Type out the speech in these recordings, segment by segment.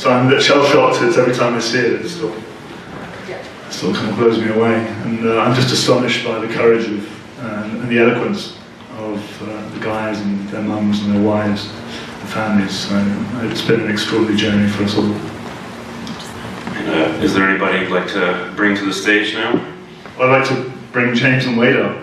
So I'm a bit shell-shocked. It's every time I see it, it still kind of blows me away. And I'm just astonished by the courage of and the eloquence of the guys and their mums and their wives and families. So it's been an extraordinary journey for us all. Is there anybody you'd like to bring to the stage now? I'd like to bring James and Wade up.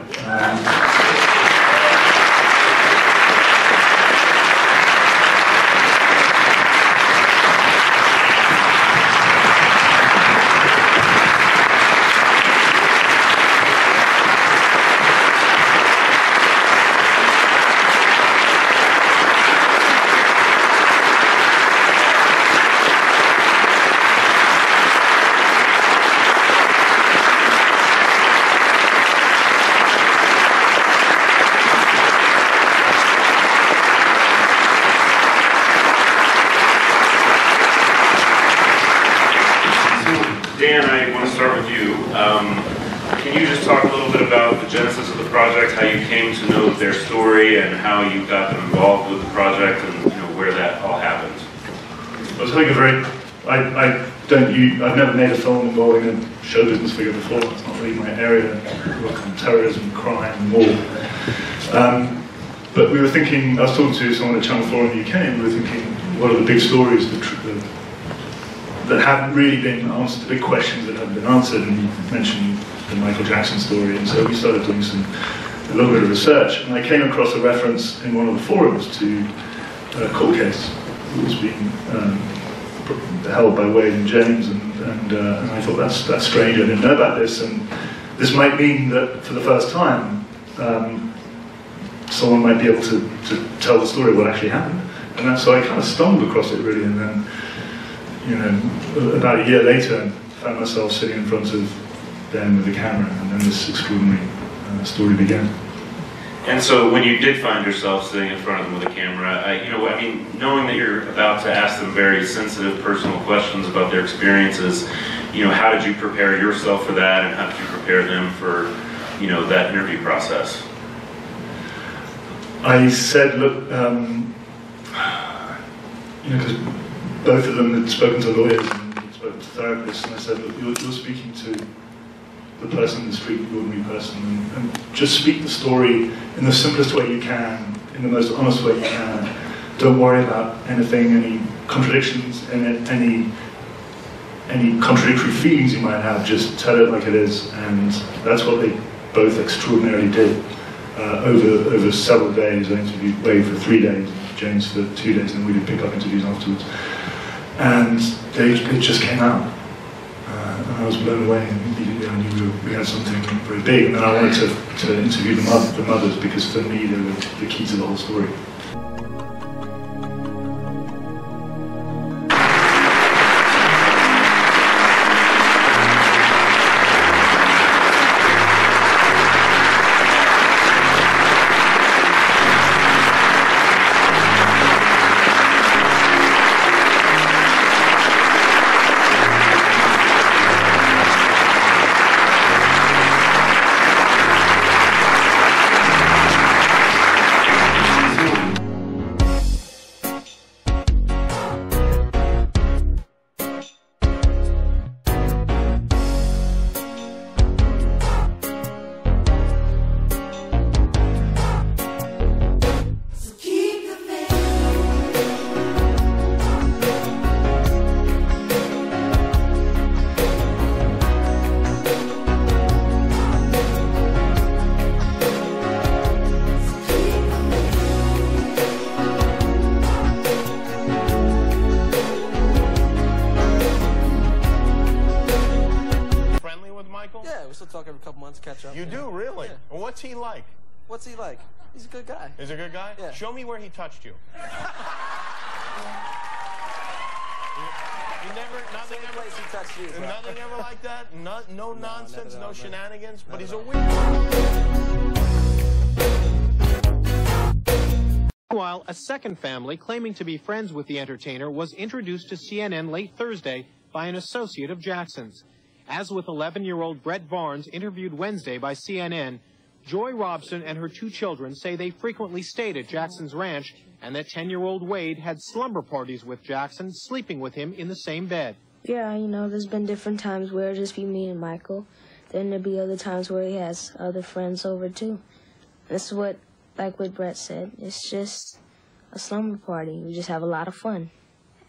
Dan, I want to start with you. Can you just talk a little bit about the genesis of the project, how you came to know their story, and how you got them involved with the project, and where that all happened? I was having a very, I've never made a film involving a show business figure before. It's not really my area. I work on terrorism, crime, and war. But we were thinking, I was talking to someone at Channel 4 in the UK, and we were thinking, what are the big stories that haven't really been answered, the big questions that haven't been answered? And you mentioned the Michael Jackson story, and so we started doing a little bit of research, and I came across a reference in one of the forums to a court case that was being held by Wade and James, and I thought that's strange. I didn't know about this, and this might mean that for the first time someone might be able to tell the story of what actually happened. And so I kind of stumbled across it really, and then about a year later I found myself sitting in front of them with a camera, and then this extraordinary story began. And so when you did find yourself sitting in front of them with a camera, knowing that you're about to ask them very sensitive personal questions about their experiences, how did you prepare yourself for that, and how did you prepare them for, that interview process? I said, look, because both of them had spoken to lawyers and had spoken to therapists, and I said, look, you're speaking to the person in the street, the ordinary person, and just speak the story in the simplest way you can, in the most honest way you can. Don't worry about anything, any contradictions, any contradictory feelings you might have. Just tell it like it is, and that's what they both extraordinarily did over several days. I interviewed Wade for 3 days, James for 2 days, and we did pick-up interviews afterwards. And it just came out, and I was blown away. And immediately I knew we had something very big, and then I wanted to interview the mothers, because for me they were the key to the whole story. Catch up. You do, really? Yeah. Well, what's he like? What's he like? He's a good guy. He's a good guy? Yeah. Show me where he touched you. Nothing ever, place he touched you, bro. nothing ever like that? No nonsense, no shenanigans? But he's a weird. Meanwhile, a second family claiming to be friends with the entertainer was introduced to CNN late Thursday by an associate of Jackson's. As with 11-year-old Brett Barnes, interviewed Wednesday by CNN, Joy Robson and her 2 children say they frequently stayed at Jackson's ranch and that 10-year-old Wade had slumber parties with Jackson, sleeping with him in the same bed. Yeah, you know, there's been different times where it'll just be me and Michael. Then there'll be other times where he has other friends over, too. This is what, like what Brett said, it's just a slumber party. We just have a lot of fun.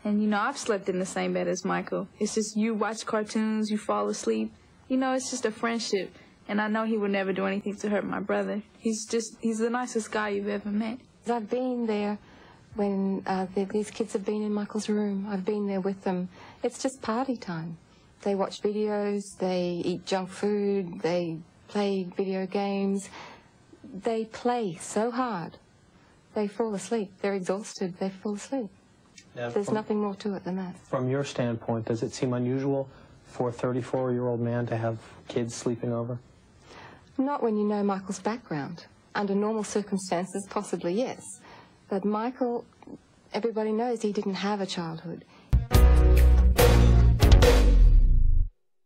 And, you know, I've slept in the same bed as Michael. It's just you watch cartoons, you fall asleep. You know, it's just a friendship. And I know he would never do anything to hurt my brother. He's the nicest guy you've ever met. I've been there when these kids have been in Michael's room. I've been there with them. It's just party time. They watch videos, they eat junk food, they play video games. They play so hard, they fall asleep. They're exhausted, they fall asleep. Now, There's nothing more to it than that. From your standpoint, does it seem unusual for a 34-year-old man to have kids sleeping over? Not when you know Michael's background. Under normal circumstances, possibly yes. But Michael, everybody knows he didn't have a childhood.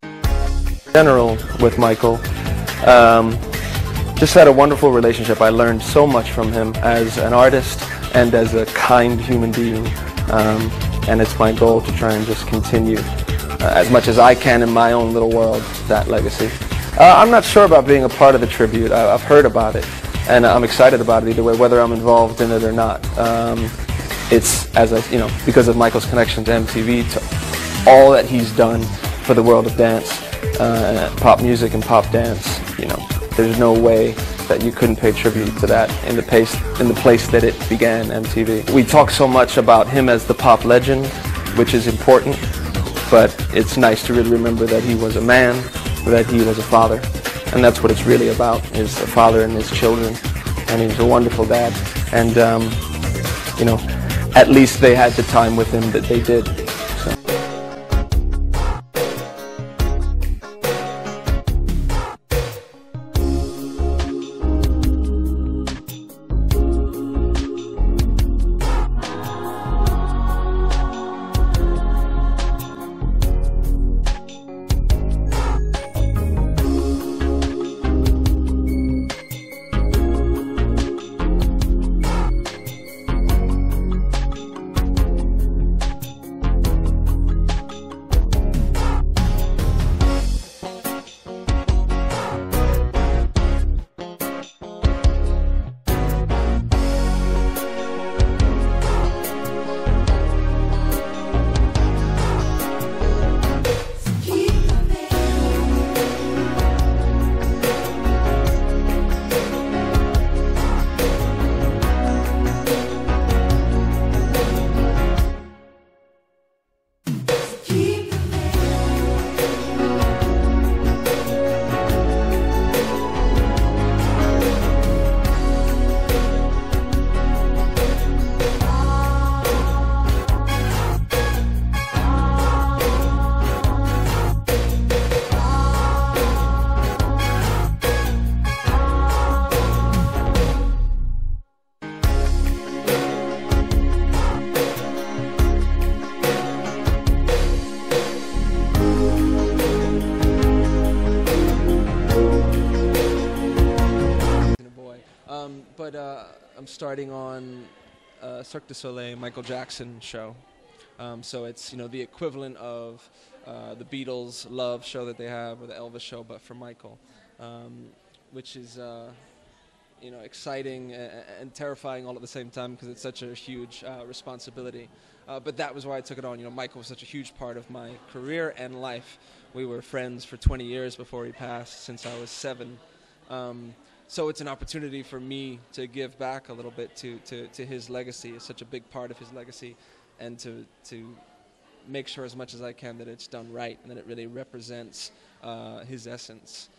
In general, with Michael, just had a wonderful relationship. I learned so much from him as an artist and as a kind human being. And it's my goal to try and just continue as much as I can in my own little world, that legacy. I'm not sure about being a part of the tribute. I've heard about it, and I'm excited about it either way, whether I'm involved in it or not. It's, because of Michael's connection to MTV, to all that he's done for the world of dance, pop music and pop dance. There's no way that you couldn't pay tribute to that in the place that it began, MTV. We talk so much about him as the pop legend, which is important, but it's nice to really remember that he was a man, that he was a father, and that's what it's really about, is a father and his children, and he's a wonderful dad, and at least they had the time with him that they did. So. I'm starting on Cirque du Soleil Michael Jackson show. So it's the equivalent of the Beatles Love show that they have, or the Elvis show, but for Michael, which is exciting and terrifying all at the same time because it's such a huge responsibility. But that was why I took it on. Michael was such a huge part of my career and life. We were friends for 20 years before he passed, since I was 7. So it's an opportunity for me to give back a little bit to his legacy. It's such a big part of his legacy, and to make sure as much as I can that it's done right and that it really represents his essence.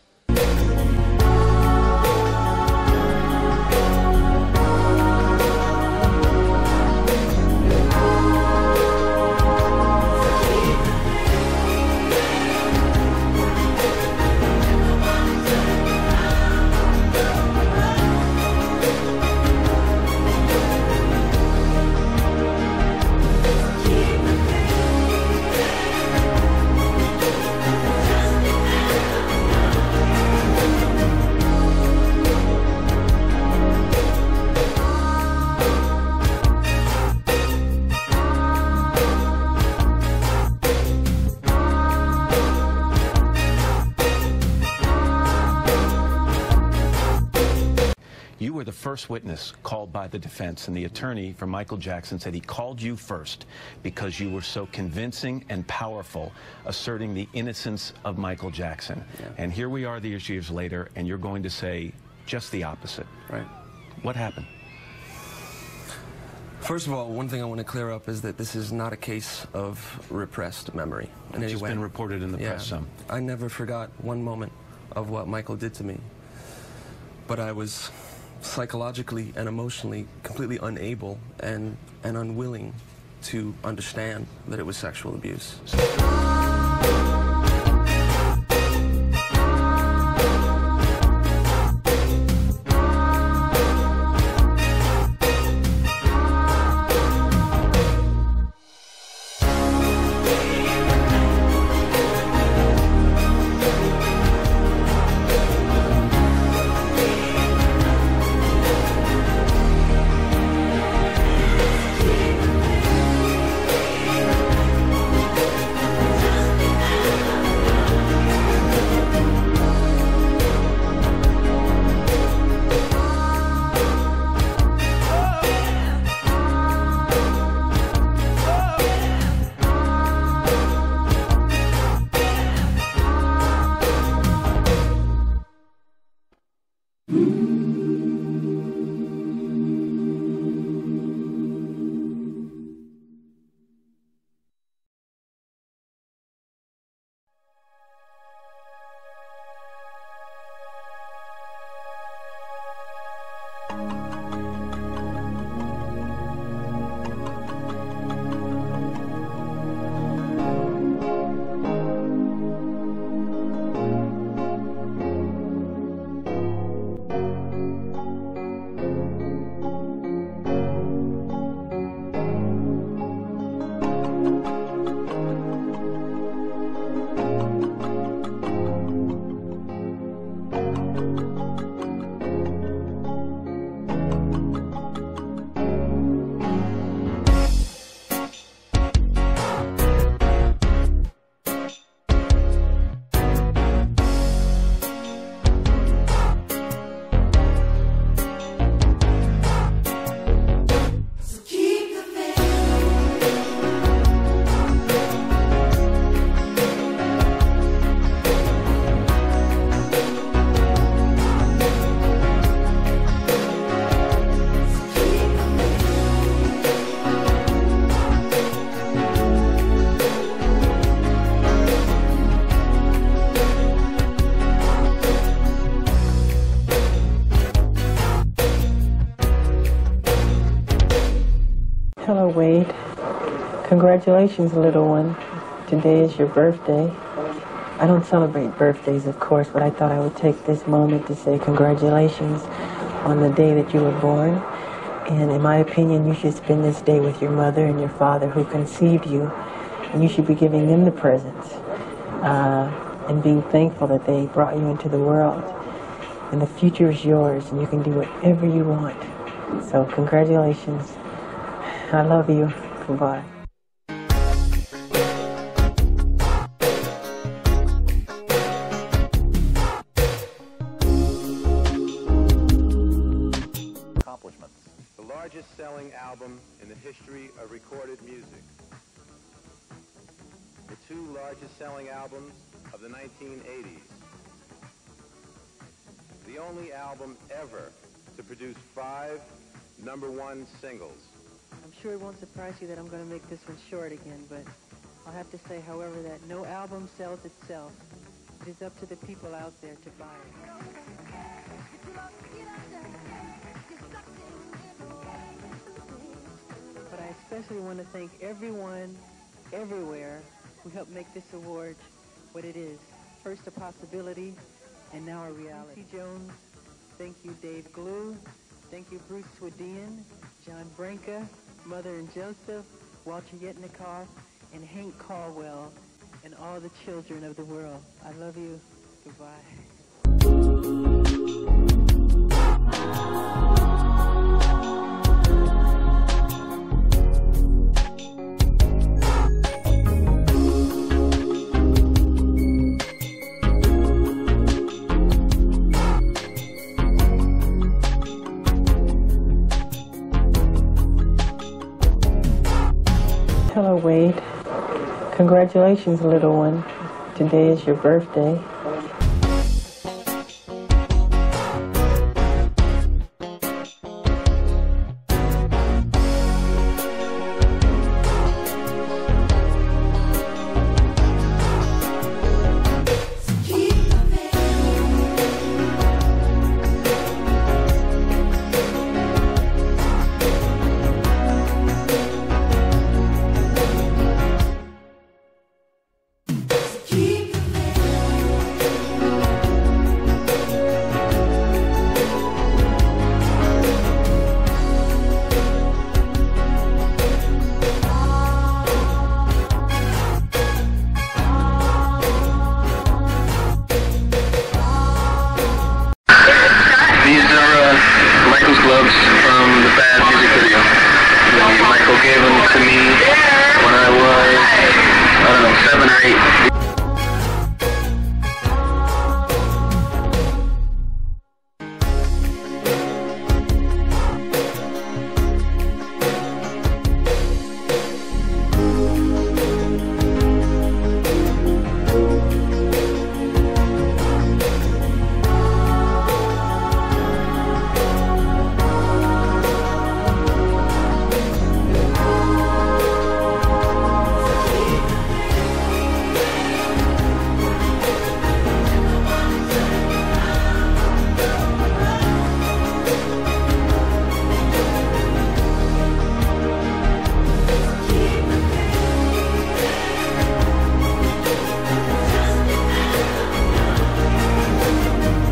first witness called by the defense, and the attorney for Michael Jackson said he called you first because you were so convincing and powerful, asserting the innocence of Michael Jackson. Yeah. And here we are these years later, and you're going to say just the opposite. Right. What happened? First of all, one thing I want to clear up is that this is not a case of repressed memory in any It's way. been reported in the press some. I never forgot one moment of what Michael did to me. But I was psychologically and emotionally completely unable and unwilling to understand that it was sexual abuse. Hello, Wade. Congratulations, little one. Today is your birthday. I don't celebrate birthdays, of course, but I thought I would take this moment to say congratulations on the day that you were born. And in my opinion, you should spend this day with your mother and your father who conceived you. And you should be giving them the presents and being thankful that they brought you into the world. And the future is yours, and you can do whatever you want. So congratulations. I love you. Goodbye. Accomplishments. The largest selling album in the history of recorded music. The two largest selling albums of the 1980s. The only album ever to produce 5 #1 singles. I'm sure it won't surprise you that I'm going to make this one short again, but I'll have to say, however, that no album sells itself. It is up to the people out there to buy it. But I especially want to thank everyone, everywhere, who helped make this award what it is. First a possibility, and now a reality. Jones, thank you, Dave Glue. Thank you, Bruce Swedian, John Branca, Mother and Joseph, Walter Yetnikoff, and Hank Caldwell, and all the children of the world. I love you. Goodbye. Congratulations, little one. Today is your birthday.